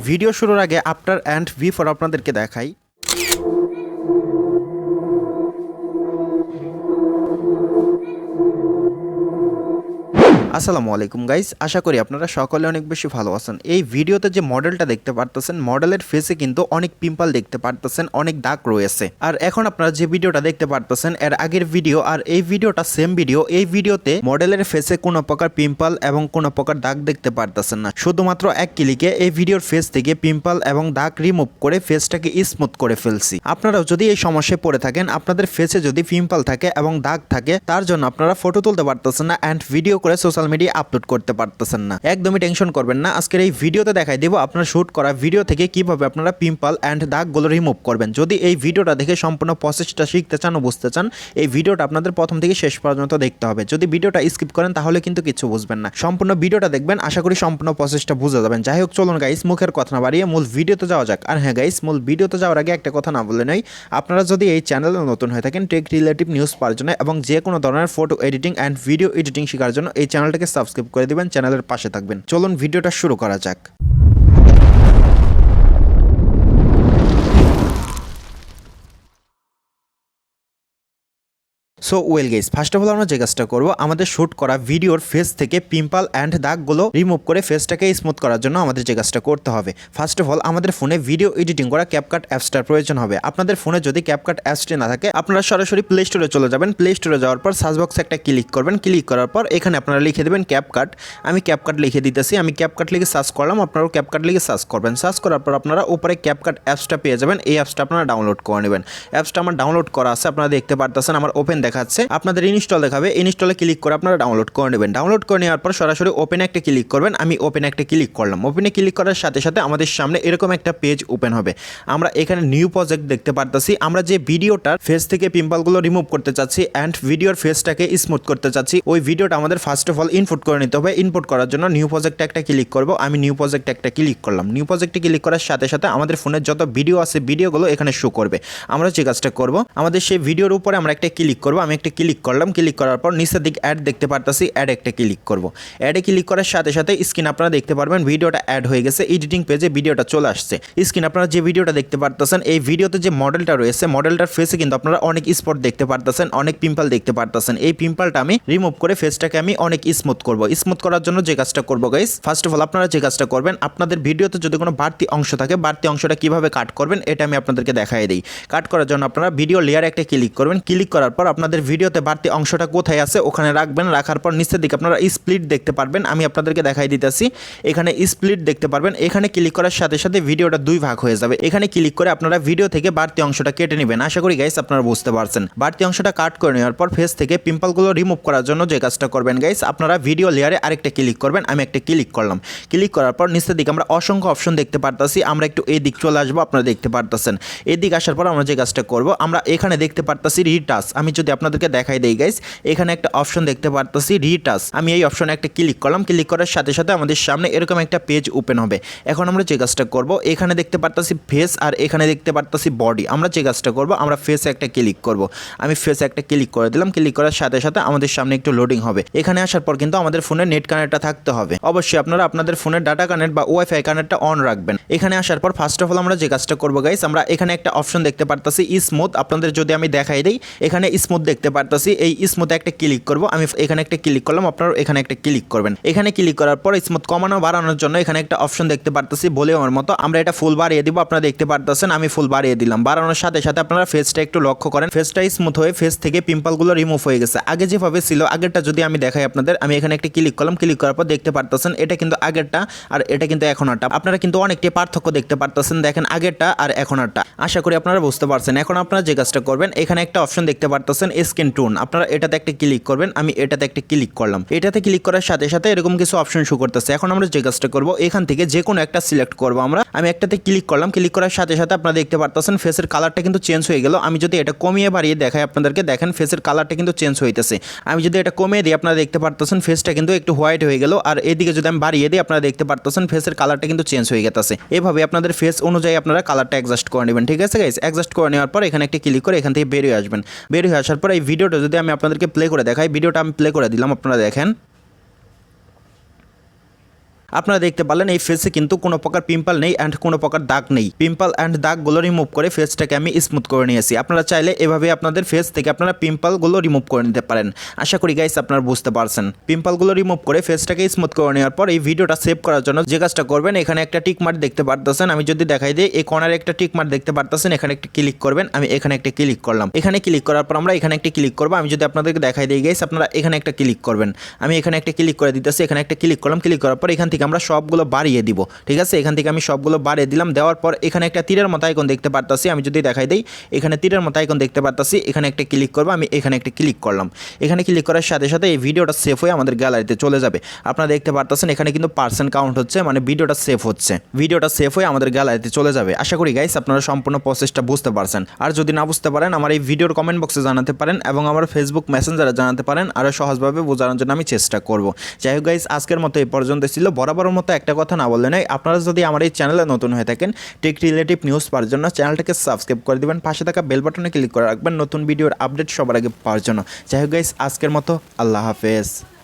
Video শুরুর আগে after and before আপনাদেরকে দেখাই। আসসালামু আলাইকুম গাইস, আশা করি আপনারা সকলে অনেক বেশি ভালো আছেন। এই ভিডিওতে যে মডেলটা দেখতে পারতেছেন, মডেলের ফেসে কিন্তু অনেক পিম্পল দেখতে পারতেছেন, অনেক দাগ রয়েছে। আর এখন আপনারা যে ভিডিওটা দেখতে পারতেছেন এর আগের ভিডিও আর এই ভিডিওটা সেম ভিডিও। এই ভিডিওতে মডেলের ফেসে কোনো প্রকার পিম্পল এবং কোনো প্রকার দাগ দেখতে পারতেছেন না। শুধুমাত্র এক ক্লিকে এই ভিডিওর ফেস থেকে পিম্পল এবং দাগ রিমুভ করে ফেসটাকে স্মুথ করে ফেলছি। আপনারাও যদি এই সমস্যায় পড়ে থাকেন, আপনাদের ফেসে যদি পিম্পল থাকে এবং দাগ থাকে, তার জন্য আপনারা ফটো তুলতে পারতেছেন না অ্যান্ড ভিডিও করে সোশ্যাল মিডিয়া আপলোড করতে পারতেছেন না, একদমই টেনশন করবেন না। আজকের এই ভিডিওতে দেখাই দেব আপনারা শুট করা ভিডিও থেকে কিভাবে আপনারা পিম্পল এন্ড দাগগুলো রিমুভ করবেন। যদি এই ভিডিওটা দেখে সম্পূর্ণ প্রসেসটা শিখতে চান ও বুঝতে চান, এই ভিডিওটা আপনাদের প্রথম থেকে শেষ পর্যন্ত দেখতে হবে। যদি ভিডিওটা স্কিপ করেন তাহলে কিন্তু কিছু বুঝবেন না। সম্পূর্ণ ভিডিওটা দেখবেন, আশা করি সম্পূর্ণ প্রসেসটা বুঝে যাবেন। যাই হোক, চলুন গাইস মুখের কথা না বাড়িয়ে মূল ভিডিওতে যাওয়া যাক। আর হ্যাঁ গাইস, মূল ভিডিওতে যাওয়ার আগে একটা কথা না বলে নয়, আপনারা যদি এই চ্যানেলে নতুন হয়ে থাকেন টেক রিলেটিভ নিউজ পাওয়ার জন্য এবং যে কোনো ধরনের photo editing and video editing শেখার জন্য এই চ্যানেলটাকে সাবস্ক্রাইব করে দিবেন, চ্যানেলের পাশে থাকবেন। চলুন ভিডিওটা শুরু করা যাক। So well guys, first of all আমরা যে কাজটা করবো, আমাদের শুট করা ভিডিওর ফেস থেকে পিম্পল অ্যান্ড দাগগুলো রিমুভ করে ফেসটাকে স্মুথ করার জন্য আমাদের যে কাজটা করতে হবে, ফার্স্ট অফ অল আমাদের ফোনে ভিডিও এডিটিং করা ক্যাপকাট অ্যাপসটার প্রয়োজন হবে। আপনাদের ফোনে যদি ক্যাপকাট অ্যাপসটি না থাকে, আপনারা সরাসরি প্লে স্টোরে চলে যাবেন। প্লে স্টোরে যাওয়ার পর সার্চ বক্সে একটা ক্লিক করবেন। ক্লিক করার পর এখানে আপনারা লিখে দেবেন ক্যাপকাট। আমি ক্যাপকাট লিখে দিতেছি। আমি ক্যাপকাট লিখে সার্চ করলাম, আপনারাও ক্যাপকাট লিখে সার্চ করবেন। সার্চ করার পর আপনারা উপরে ক্যাপকাট অ্যাপসটা পেয়ে যাবেন। এই অ্যাপসটা আপনারা ডাউনলোড করে নেবেন। অ্যাপসটা আমার ডাউনলোড করা আছে, আপনারা দেখতে পারতেছেন আমার ওপেন দেখাচ্ছে। আপনাদের ইনস্টল দেখাবে, ইনস্টলে ক্লিক করে আপনারা ডাউনলোড করে নেবেন। ডাউনলোড করে নেওয়ার পর সরাসরি ওপেন একটা ক্লিক করবেন। আমি ওপেন একটা ক্লিক করলাম। ওপেনে ক্লিক করার সাথে সাথে আমাদের সামনে এরকম একটা পেজ ওপেন হবে। আমরা এখানে নিউ প্রজেক্ট দেখতে পারতেছি। আমরা যে ভিডিওটার ফেস থেকে পিম্পলগুলো রিমুভ করতে চাচ্ছি অ্যান্ড ভিডিওর ফেসটাকে স্মুথ করতে চাচ্ছি, ওই ভিডিওটা আমাদের ফার্স্ট অফ অল ইনপুট করে নিতে হবে। ইনপুট করার জন্য নিউ প্রজেক্টে একটা ক্লিক করব। আমি নিউ প্রজেক্টে একটা ক্লিক করলাম। নিউ প্রজেক্টে ক্লিক করার সাথে সাথে আমাদের ফোনের যত ভিডিও আছে ভিডিওগুলো এখানে শো করবে। আমরা যে কাজটা করব, আমাদের সেই ভিডিওর উপরে আমরা একটা ক্লিক করব। আমি একটা ক্লিক করলাম। ক্লিক করার পর নিচের দিকে অ্যাড দেখতে পারতেছি, অ্যাড একটা ক্লিক করব। অ্যাডে ক্লিক করার সাথে সাথে স্ক্রিন আপনারা দেখতে পারবেন ভিডিওটা অ্যাড হয়ে গেছে। এডিটিং পেজে ভিডিওটা চলে আসছে। স্ক্রিন আপনারা যে ভিডিওটা দেখতে পারতেছেন, এই ভিডিওতে যে মডেলটা রয়েছে, মডেলটার ফেসে কিন্তু আপনারা অনেক স্পট দেখতে পারতেছেন, অনেক পিম্পল দেখতে পারতেছেন। এই পিম্পলটা আমি রিমুভ করে ফেসটাকে আমি অনেক স্মুথ করব। স্মুথ করার জন্য যে কাজটা করব গাইস, ফার্স্ট অফ অল আপনারা যে কাজটা করবেন, আপনাদের ভিডিওতে যদি কোনো বাড়তি অংশ থাকে, বাড়তি অংশটা কিভাবে কাট করবেন এটা আমি আপনাদেরকে দেখাই দিই। কাট করার জন্য আপনারা ভিডিও লেয়ারে একটা ক্লিক করবেন। ক্লিক করার পর আপনাদের ভিডিওতে বাড়তি অংশটা কোথায় আছে ওখানে রাখবেন। রাখার পর নিচের দিকে আপনারা স্প্লিট দেখতে পারবেন। আমি আপনাদেরকে দেখাই দিতেছি, এখানে স্প্লিট দেখতে পারবেন। এখানে ক্লিক করার সাথে সাথে ভিডিওটা দুই ভাগ হয়ে যাবে। এখানে ক্লিক করে আপনারা ভিডিও থেকে বাড়তি অংশটা কেটে নেবেন। আশা করি গাইস আপনারা বুঝতে পারছেন। বাড়তি অংশটা কাট করে নেওয়ার পর ফেস থেকে পিম্পলগুলো রিমুভ করার জন্য যে কাজটা করবেন গাইস, আপনারা ভিডিও লেয়ারে আরেকটা ক্লিক করবেন। আমি একটা ক্লিক করলাম। ক্লিক করার পর নিচের দিকে আমরা অসংখ্য অপশন দেখতে পারতেছি। আমরা একটু এই দিক চলে আসবো, আপনারা দেখতে পারতেছেন। এই দিক আসার পর আমরা যে কাজটা করব, আমরা এখানে দেখতে পারতেছি রিটাচ। আমি যদি আপনাদেরকে দেখাই দেই গাইস, এখানে একটা অপশন দেখতে পারতেছি রিটাচ। আমি এই অপশনে একটা ক্লিক করলাম। ক্লিক করার সাথে সাথে আমাদের সামনে এরকম একটা পেজ ওপেন হবে। এখন আমরা যে কাজটা করব, এখানে দেখতে পারতেছি ফেস আর এখানে দেখতে পারতেছি বডি। আমরা যে কাজটা করব, আমরা ফেসে একটা ক্লিক করব। আমি ফেসে একটা ক্লিক করে দিলাম। ক্লিক করার সাথে সাথে আমাদের সামনে একটু লোডিং হবে। এখানে আসার পর কিন্তু আমাদের ফোনে নেট কানেক্টটা থাকতে হবে। অবশ্যই আপনারা আপনাদের ফোনের ডাটা কানেক্ট বা ওয়াইফাই কানেক্টটা অন রাখবেন। এখানে আসার পর ফার্স্ট অফ অল আমরা যে কাজটা করব গাইস, আমরা এখানে একটা অপশন দেখতে পারতেছি স্মুথ। আপনাদের যদি আমি দেখাই দেই, এখানে স্মুথ দেখতে পারতেছি। এই স্মুথে একটা ক্লিক করব। আমি এখানে একটা ক্লিক করলাম, আপনারা এখানে একটা ক্লিক করবেন। এখানে ক্লিক করার পর স্মুথ কমানো বাড়ানোর জন্য এখানে একটা অপশন দেখতে পারতেছি ভলিউমের মতো। আমরা এটা ফুল বাড়িয়ে দিব। আপনারা দেখতে পারতেছেন আমি ফুল বাড়িয়ে দিলাম। বাড়ানোর সাথে সাথে আপনারা ফেসটা একটু লক্ষ্য করেন, ফেসটা স্মুথ হয়ে ফেস থেকে পিম্পলগুলো রিমুভ হয়ে গেছে। আগে যেভাবে ছিল, আগেরটা যদি আমি দেখাই আপনাদের, আমি এখানে একটা ক্লিক করলাম। ক্লিক করার পর দেখতে পারতেছেন এটা কিন্তু আগেরটা আর এটা কিন্তু এখনটা। আপনারা কিন্তু অনেকটাই পার্থক্য দেখতে পারতেছেন। দেখেন আগেরটা আর এখনটা। আশা করি আপনারা বুঝতে পারছেন। এখন আপনারা যে কাজটা করবেন, এখানে একটা অপশন দেখতে পারতেছেন স্ক্রিন টোন। আপনারা এটাতে একটা ক্লিক করবেন। আমি এটাতে একটা ক্লিক করলাম। এটাতে ক্লিক করার সাথে সাথে এরকম কিছু অপশন শো করতেছে। এখন আমরা যে কাজটা করব, এখান থেকে যে কোনো একটা সিলেক্ট করব। আমি একটাতে ক্লিক করলাম। ক্লিক করার সাথে সাথে আপনারা দেখতে পারতেছেন ফেসের কালারটা কিন্তু চেঞ্জ হয়ে গেল। আমি যদি এটা কমিয়ে বাড়িয়ে দেখাই আপনাদেরকে, দেখেন ফেসের কালারটা কিন্তু চেঞ্জ হইতেছে। আমি যদি এটা কমিয়ে দিই, আপনারা দেখতে পারতেছেন ফেসটা কিন্তু একটু হোয়াইট হয়ে গেল। আর এদিকে যদি আমি বাড়িয়ে দিই, আপনারা দেখতে পারতেছেন ফেসের কালারটা কিন্তু চেঞ্জ হয়ে গেছে। এভাবে আপনাদের ফেস অনুযায়ী আপনারা কালারটা অ্যাডজাস্ট করে নেবেন। ঠিক আছে গাইস, অ্যাডজাস্ট করে নেওয়ার পর এখানে একটা ক্লিক করে এখান থেকে বেরিয়ে আসবেন। বেরিয়ে আসার পর এই ভিডিওটা যদি আমি আপনাদেরকে প্লে করে দেখাই, ভিডিওটা আমি প্লে করে দিলাম, আপনারা দেখেন। আপনারা দেখতে পারলেন এই ফেসে কিন্তু কোনো প্রকার পিম্পল নেই অ্যান্ড কোনো প্রকার দাগ নেই। পিম্পল অ্যান্ড দাগগুলো রিমুভ করে ফেসটাকে আমি স্মুথ করে নিয়েছি। আপনারা চাইলে এভাবে আপনাদের ফেস থেকে আপনারা পিম্পলগুলো রিমুভ করে নিতে পারেন। আশা করি গাইস আপনারা বুঝতে পারছেন। পিম্পলগুলো রিমুভ করে ফেসটাকে স্মুথ করে নেওয়ার পর এই ভিডিওটা সেভ করার জন্য যে কাজটা করবেন, এখানে একটা টিক মার্ক দেখতে পারতেছেন। আমি যদি দেখাই দিই, এই কর্নারে একটা টিক মার্ক দেখতে পারতেছেন, এখানে একটা ক্লিক করবেন। আমি এখানে একটা ক্লিক করলাম। এখানে ক্লিক করার পর আমরা এখানে একটা ক্লিক করব। আমি যদি আপনাদেরকে দেখাই দিই গাইস, আপনারা এখানে একটা ক্লিক করবেন। আমি এখানে একটা ক্লিক করে দিতেছি, এখানে একটা ক্লিক করলাম। ক্লিক করার পর এখান থেকে আমরা সবগুলো বাড়িয়ে দিব। ঠিক আছে, এখান থেকে আমি সবগুলো বাড়িয়ে দিলাম। দেওয়ার পর এখানে একটা তীরের মতো আইকন দেখতে পারতাছি। আমি যদি দেখাই দিই, এখানে তীরের মতো আইকন দেখতে পারতাছি, এখানে একটা ক্লিক করব। আমি এখানে একটা ক্লিক করলাম। এখানে ক্লিক করার সাথে সাথে এই ভিডিওটা সেভ হয়ে আমাদের গ্যালারিতে চলে যাবে। আপনারা দেখতে পারতেছেন এখানে কিন্তু পার্সেন্ট কাউন্ট হচ্ছে, মানে ভিডিওটা সেভ হচ্ছে। ভিডিওটা সেভ হয়ে আমাদের গ্যালারিতে চলে যাবে। আশা করি গাইস আপনারা সম্পূর্ণ প্রসেসটা বুঝতে পারছেন। আর যদি না বুঝতে পারেন, আমার এই ভিডিওর কমেন্ট বক্সে জানাতে পারেন এবং আমার ফেসবুক মেসেঞ্জারে জানাতে পারেন। আরও সহজভাবে বোঝানোর জন্য আমি চেষ্টা করব। যাই হোক গাইস, আজকের মতো এই পর্যন্ত ছিল। বরাবরের মতো একটা কথা না বললে নয়, আপনারা যদি আমার এই চ্যানেলে নতুন হয়ে থাকেন, টেক রিলেটিভ নিউজ পাওয়ার জন্য চ্যানেলটাকে সাবস্ক্রাইব করে দিবেন। পাশে থাকা বেল বাটনে ক্লিক করে রাখবেন নতুন ভিডিওর আপডেট সবার আগে পাওয়ার জন্য। যাই হোক গাইস, আজকের মতো আল্লাহ হাফেজ।